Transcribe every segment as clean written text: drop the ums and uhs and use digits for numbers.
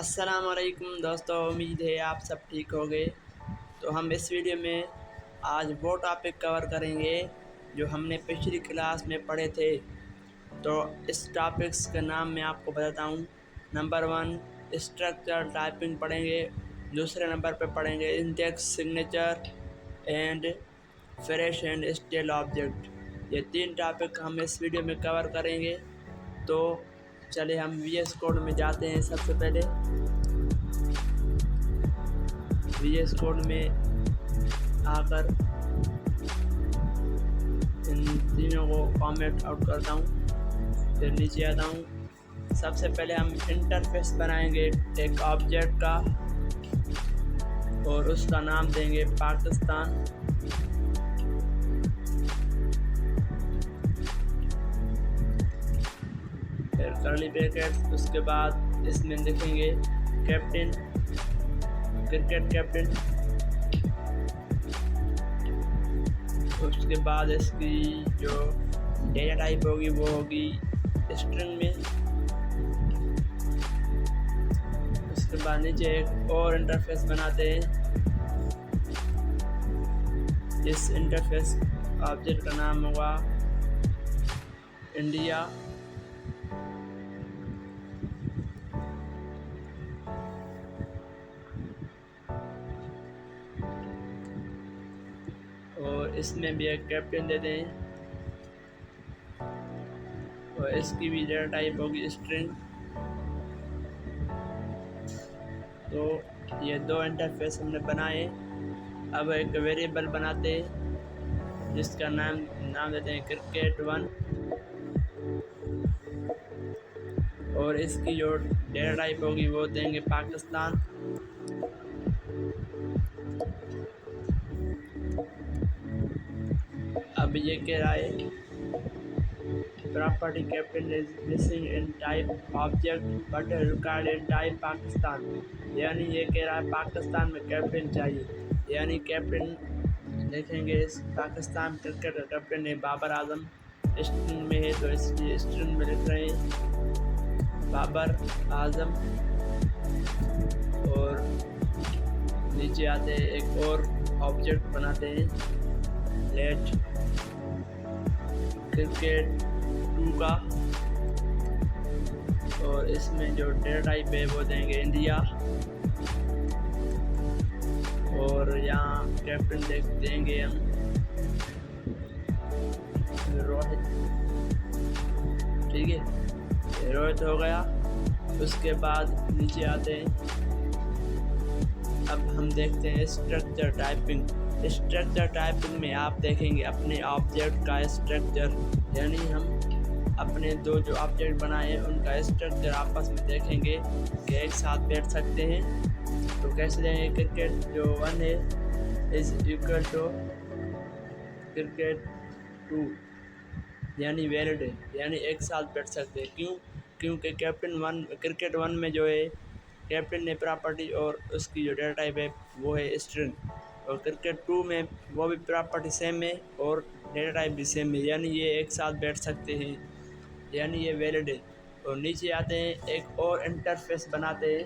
अस्सलाम वालेकुम दोस्तों, उम्मीद है आप सब ठीक होंगे। तो हम इस वीडियो में आज वो टॉपिक कवर करेंगे जो हमने पिछली क्लास में पढ़े थे। तो इस टॉपिक्स का नाम मैं आपको बताता हूँ। नंबर 1 स्ट्रक्चर टाइपिंग पढ़ेंगे। दूसरे नंबर पे पढ़ेंगे index, signature and fresh and style object. ये 3 टॉपिक हम इस वीडियो में कवर करेंगे। तो चले हम VS कोड में जाते हैं। सबसे पहले VS कोड में आकर इन तीनों को कमेंट आउट करता हूँ, फिर नीचे आता हूँ। सबसे पहले हम इंटरफेस बनाएंगे एक ऑब्जेक्ट का और उसका नाम देंगे पाकिस्तान। फिर कर्ली ब्रैकेट, उसके बाद इसमें लिखेंगे कैप्टन, क्रिकेट कैप्टन। उसके बाद इसकी जो डेटा टाइप होगी वो होगी स्ट्रिंग में। उसके बाद नीचे एक और इंटरफेस बनाते हैं। इस इंटरफेस ऑब्जेक्ट का नाम होगा इंडिया। और इसमें भी एक कैप्टन दे दें और इसकी भी डेटा टाइप होगी स्ट्रिंग। तो ये 2 इंटरफेस हमने बनाए। अब एक वेरिएबल बनाते हैं जिसका नाम देते हैं cricket1 और इसकी जो डेटा टाइप होगी वो देंगे पाकिस्तान। अब ये कह रहा है property captain is missing in type object but record in type Pakistan. यानी ये कह रहा है पाकिस्तान में कैप्टन चाहिए, यानी कैप्टन देखेंगे इस पाकिस्तान क्रिकेट का कैप्टन है बाबर आजम। स्ट्रिंग में है तो इसलिए स्ट्रिंग में लिख रहे हैं बाबर आजम। और नीचे आते हैं एक और ऑब्जेक्ट बनाते हैं लेट क्रिकेट 2 का और इसमें जो डेटा टाइप है वो देंगे इंडिया। और यहाँ कैप्टन देंगे हम रोहित। ठीक है, रोहित हो गया। उसके बाद नीचे आते हैं। अब हम देखते हैं स्ट्रक्चर टाइपिंग। स्ट्रक्चर टाइपिंग में आप देखेंगे अपने ऑब्जेक्ट का स्ट्रक्चर, यानी हम अपने 2 जो ऑब्जेक्ट बनाए हैं उनका स्ट्रक्चर आपस में देखेंगे कि एक साथ बैठ सकते हैं। तो कैसे देंगे, क्रिकेट जो 1 है इज इक्वल टू क्रिकेट 2, यानी वैलिड है, यानी एक साथ बैठ सकते हैं। क्योंकि क्रिकेट 1 में जो है कैप्टन ने प्रॉपर्टी और उसकी जो डेटा टाइप है वो है स्ट्रिंग, और क्रिकेट 2 में वो भी प्रॉपर्टी सेम है और डेटा टाइप भी सेम है, यानी ये एक साथ बैठ सकते हैं, यानी ये वैलिड है। और नीचे आते हैं एक और इंटरफेस बनाते हैं।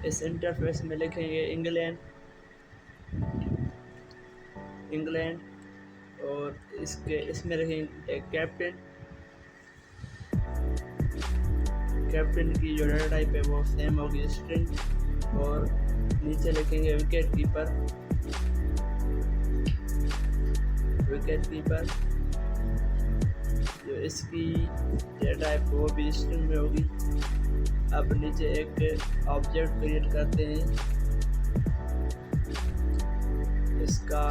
इस इंटरफेस में लिखेंगे इंग्लैंड और इसमें लिखेंगे एक कैप्टन की जो डेटा टाइप है वो सेम होगी स्ट्रिंग। और नीचे लिखेंगे विकेट कीपर जो इसकी डेटा टाइप वो भी स्ट्रिंग में होगी। अब नीचे एक ऑब्जेक्ट क्रिएट करते हैं, इसका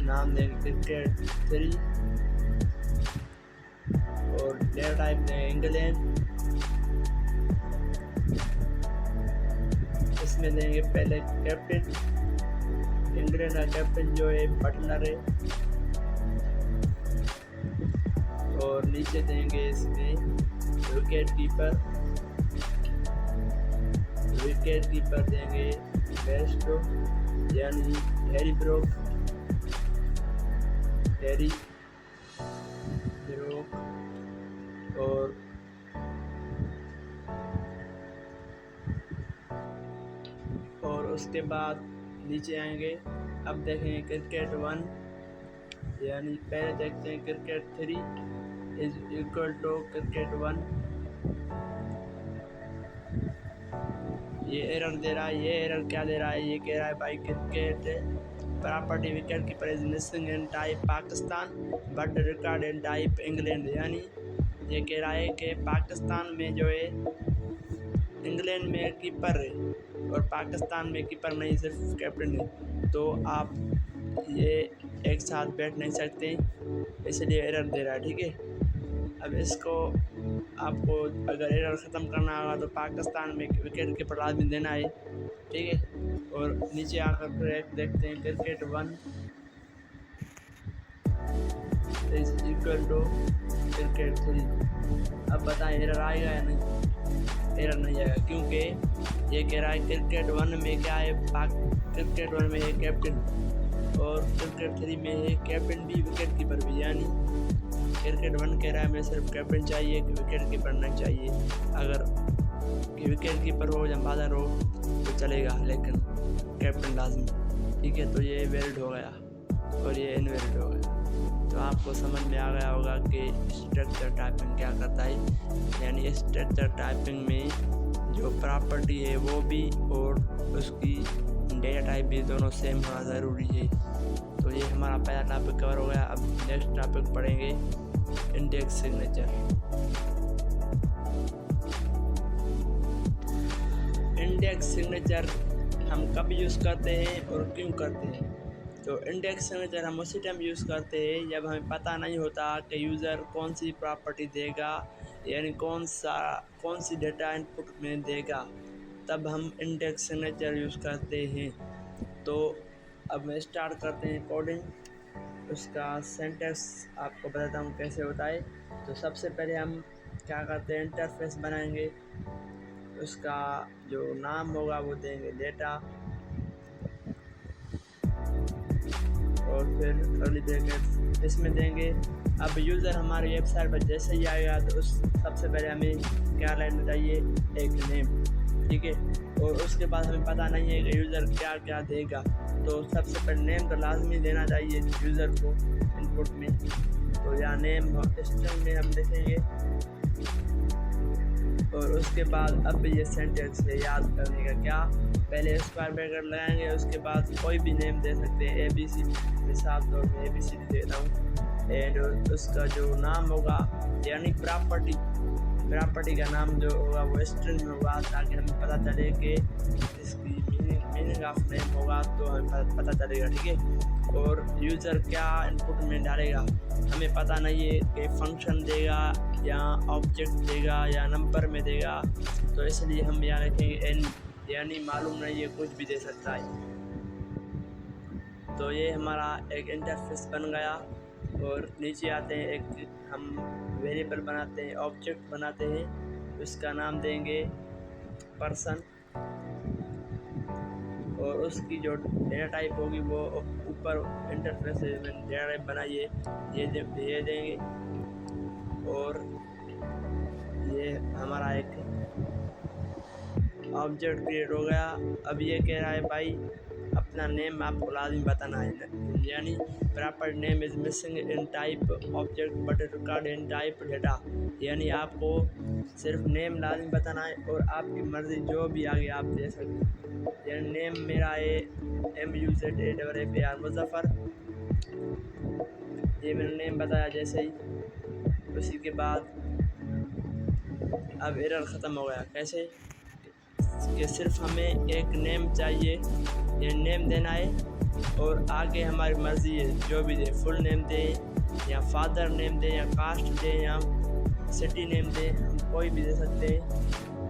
नाम देंगे क्रिकेट 3 और डेटा टाइप देंगे इंग्लैंड। इसमें देंगे पहले कैप्टन, इंग्लैंड का कैप्टन जो है बटलर है। और नीचे देंगे इसमें विकेट कीपर देंगे बेस्टो, यानी हैरी ब्रोक और उसके बाद नीचे आएंगे। अब देखेंगे क्रिकेट 1, यानी पहले देखते हैं cricket 3 is equal to cricket 1। ये एरर दे रहा है। ये एरर क्या दे रहा है? ये कह रहा है भाई cricket property wicket keeper is missing in type Pakistan but record in type England. यानी ये कह रहा है कि पाकिस्तान में जो है इंग्लैंड में कीपर है और पाकिस्तान में कीपर नहीं, सिर्फ कैप्टन है। तो आप ये एक साथ बैठ नहीं सकते, इसलिए एरर दे रहा है। ठीक है, अब इसको आपको अगर एरर ख़त्म करना होगा तो पाकिस्तान में विकेट कीपर लाजमी देना है। ठीक है, और नीचे आकर फिर देखते हैं cricket 1 is equal to cricket 3। अब बताएं एरर आएगा या नहीं? एरर नहीं आएगा, क्योंकि ये कह रहा है क्रिकेट 1 में क्या है, क्रिकेट 1 में है कैप्टन और क्रिकेट 3 में है कैप्टन भी विकेट कीपर भी। यानी क्रिकेट 1 कह रहा है मैं सिर्फ कैप्टन चाहिए, विकेट कीपर नहीं चाहिए। अगर विकेट कीपर हो या बादर हो तो चलेगा, लेकिन कैप्टन लाजमी। ठीक है, तो ये वैलिड हो गया और ये इनवैलिड हो गया। तो आपको समझ में आ गया होगा कि स्ट्रक्चर टाइपिंग क्या करता है। यानी स्ट्रक्चर टाइपिंग में जो प्रॉपर्टी है वो भी और उसकी डेटा टाइप भी दोनों सेम होना ज़रूरी है। तो ये हमारा पहला टॉपिक कवर हो गया। अब नेक्स्ट टॉपिक पढ़ेंगे इंडेक्स सिग्नेचर। इंडेक्स सिग्नेचर हम कब यूज़ करते हैं और क्यों करते हैं? तो इंडेक्स सिग्नेचर हम उसी टाइम यूज़ करते हैं जब हमें पता नहीं होता कि यूज़र कौन सी प्रॉपर्टी देगा, यानी कौन सी डेटा इनपुट में देगा, तब हम इंडेक्स सिग्नेचर यूज़ करते हैं। तो अब मैं स्टार्ट करते हैं कोडिंग। उसका सेंटेंस आपको बताता हूँ कैसे होता है। तो सबसे पहले हम क्या करते हैं, इंटरफेस बनाएंगे। उसका जो नाम होगा वो देंगे डेटा, और फिर कर्ली ब्रैकेट इसमें देंगे। अब यूज़र हमारी वेबसाइट पर जैसे ही आएगा तो उस सबसे पहले हमें क्या लाइन चाहिए, एक नेम। ठीक है, और उसके बाद हमें पता नहीं है कि यूज़र क्या क्या देगा, तो सबसे पहले नेम तो लाजमी देना चाहिए यूज़र को इनपुट में। तो या नेम स्ट्रिंग में हम देखेंगे, और उसके बाद अब ये सेंटेंस है याद करने का। क्या, पहले स्क्वायर ब्रैकेट लगाएंगे, उसके बाद कोई भी नेम दे सकते हैं, ABC, मिसाल तौर पे ABCD दे रहा हूँ। एंड उसका जो नाम होगा, यानी प्रॉपर्टी का नाम जो होगा वो स्ट्रिंग में होगा, ताकि हमें पता चले कि इसकी मीनिंग ऑफ नेम होगा तो हमें पता चलेगा। ठीक है, और यूज़र क्या इनपुट में डालेगा हमें पता नहीं है कि फंक्शन देगा या ऑब्जेक्ट देगा या नंबर में देगा, तो इसलिए हम यहाँ लिखेंगे n, यानी मालूम नहीं है, कुछ भी दे सकता है। तो ये हमारा एक इंटरफेस बन गया। और नीचे आते हैं, एक हम वेरिएबल बनाते हैं, ऑब्जेक्ट बनाते हैं, उसका नाम देंगे पर्सन, और उसकी जो डेटा टाइप होगी वो ऊपर इंटरफेस में डेटा टाइप बनाइए, ये देंगे। और ये हमारा एक ऑब्जेक्ट क्रिएट हो गया। अब ये कह रहा है भाई अपना नेम आपको लाजिम बताना है, यानी proper name is missing in type object but record in type data. यानी आपको सिर्फ नेम लाजिम बताना है और आपकी मर्ज़ी जो भी आगे आप दे सकते। यानी नेम मेरा है MUZAAR मुज़फ़्फ़र, ये मैंने नेम बताया जैसे ही। उसी के बाद अब एरर ख़त्म हो गया। कैसे कि सिर्फ हमें एक नेम चाहिए, ये नेम देना है और आगे हमारी मर्ज़ी है जो भी दे, फुल नेम दें या फादर नेम दें या कास्ट दें या सिटी नेम दें, हम कोई भी दे सकते हैं।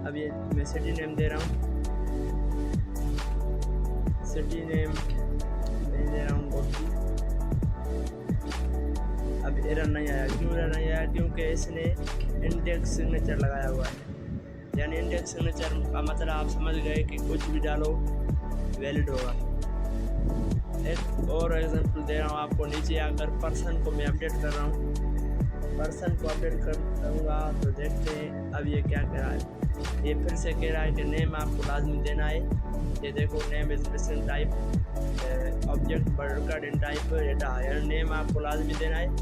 अब ये मैं सिटी नेम दे रहा हूँ, सिटी नेम मैं दे रहा हूँ गोटी। अब एरर नहीं आया। क्यों एरर नहीं आया? क्योंकि इसने इंडेक्स सिग्नेचर लगाया हुआ है। यानी इंडेक्स सिग्नेचर का मतलब आप समझ गए कि कुछ भी डालो वैलिड होगा। एक और एग्जांपल दे रहा हूँ आपको। नीचे आकर पर्सन को मैं अपडेट कर रहा हूँ, पर्सन को अपडेट करूँगा तो देखते हैं अब ये क्या कह रहा है। ये फिर से कह रहा है कि नेम आपको लाजमी देना है। ये देखो name is missing type object bird in type data, यानी नेम आपको लाजमी देना है।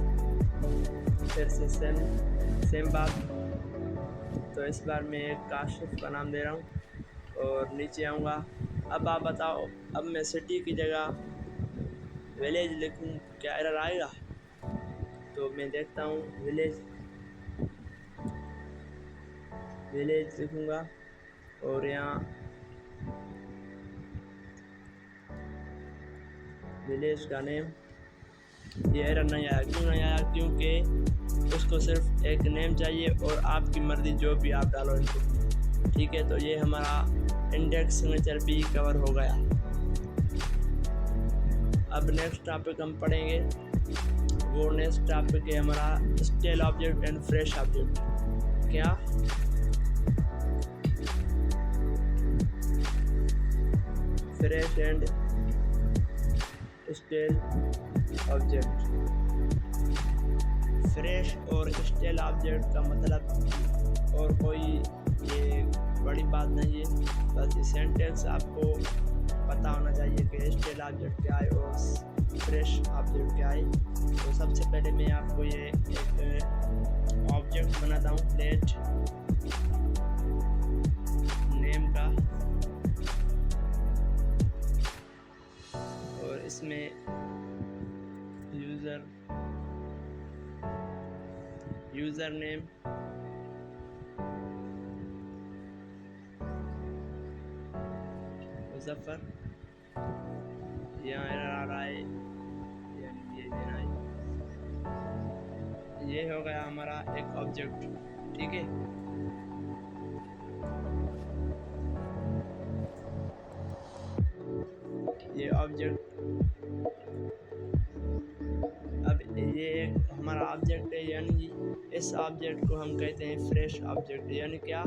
फिर से सेम बात। तो इस बार मैं एक काशिफ का नाम दे रहा हूँ और नीचे आऊँगा। अब आप बताओ, अब मैं सिटी की जगह विलेज लिखूँ क्या एरर आएगा? तो मैं देखता हूँ, विलेज लिखूँगा और यहाँ विलेज का नेम, ये एरर नहीं आया। क्यों नहीं आया? क्योंकि उसको सिर्फ एक नेम चाहिए और आपकी मर्ज़ी जो भी आप डालो इनको। ठीक है, तो ये हमारा इंडेक्स सिग्नेचर भी कवर हो गया। अब नेक्स्ट टॉपिक हम पढ़ेंगे, वो नेक्स्ट टॉपिक है हमारा stale object and fresh object. क्या? Fresh and stale object. Fresh और स्टेल ऑब्जेक्ट का मतलब और कोई ये बड़ी बात नहीं है, बस ये सेंटेंस आपको पता होना चाहिए कि स्टेल ऑब्जेक्ट क्या है और फ्रेश ऑब्जेक्ट क्या है। तो सबसे पहले मैं आपको ये एक ऑब्जेक्ट बनाता हूँ लेट नेम का, और इसमें यूज़र नेम मुजफ्फर, यहाँ एरर आ रहा है, ये देना है। ये हो गया हमारा एक ऑब्जेक्ट। ठीक है, ये ऑब्जेक्ट, अब ये हमारा ऑब्जेक्ट है, यानी इस ऑब्जेक्ट को हम कहते हैं फ्रेश ऑब्जेक्ट। यानी क्या?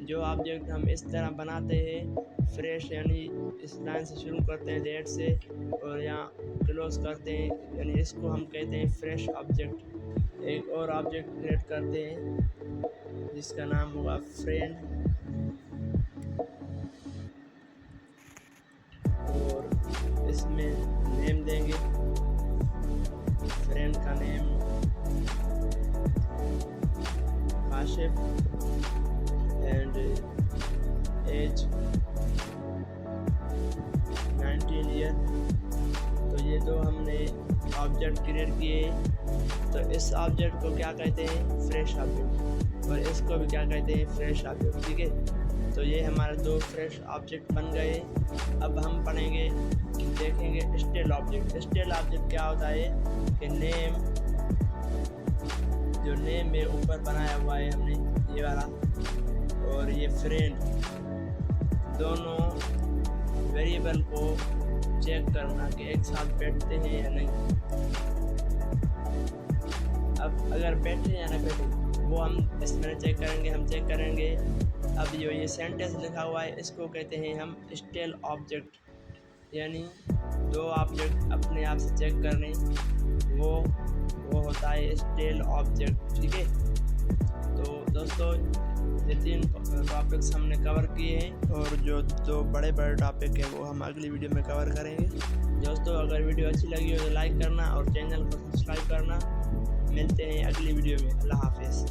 जो ऑब्जेक्ट हम इस तरह बनाते हैं फ्रेश, यानी इस लाइन से शुरू करते हैं डेट से और यहाँ क्लोज करते हैं, यानी इसको हम कहते हैं फ्रेश ऑब्जेक्ट। एक और ऑब्जेक्ट क्रिएट करते हैं जिसका नाम होगा फ्रेंड, और इसमें नेम देंगे, फ्रेंड का name Kashif and age 19 year. तो ये दो हमने ऑब्जेक्ट क्रिएट किए। तो इस ऑब्जेक्ट को क्या कहते हैं? फ्रेश ऑब्जेक्ट, और इसको भी क्या कहते हैं? Fresh object. ठीक है, तो ये हमारे दो फ्रेश ऑब्जेक्ट बन गए। अब हम पढ़ेंगे, देखेंगे स्टेल ऑब्जेक्ट। स्टेल ऑब्जेक्ट क्या होता है कि नेम, जो नेम में ऊपर बनाया हुआ है हमने ये वाला, और ये फ्रेंड, दोनों वेरिएबल को चेक करना कि एक साथ बैठते हैं या नहीं। अब अगर बैठे या ना बैठे वो हम इसमें चेक करेंगे, हम चेक करेंगे। अब जो ये सेंटेंस लिखा हुआ है इसको कहते हैं हम स्टेल ऑब्जेक्ट, यानी दो ऑब्जेक्ट अपने आप से चेक करने, वो होता है स्टेल ऑब्जेक्ट। ठीक है, तो दोस्तों ये 3 टॉपिक्स हमने कवर किए हैं, और जो दो बड़े टॉपिक हैं वो हम अगली वीडियो में कवर करेंगे। दोस्तों अगर वीडियो अच्छी लगी हो तो लाइक करना और चैनल को सब्सक्राइब करना। मिलते हैं अगली वीडियो में। अल्लाह हाफिज़।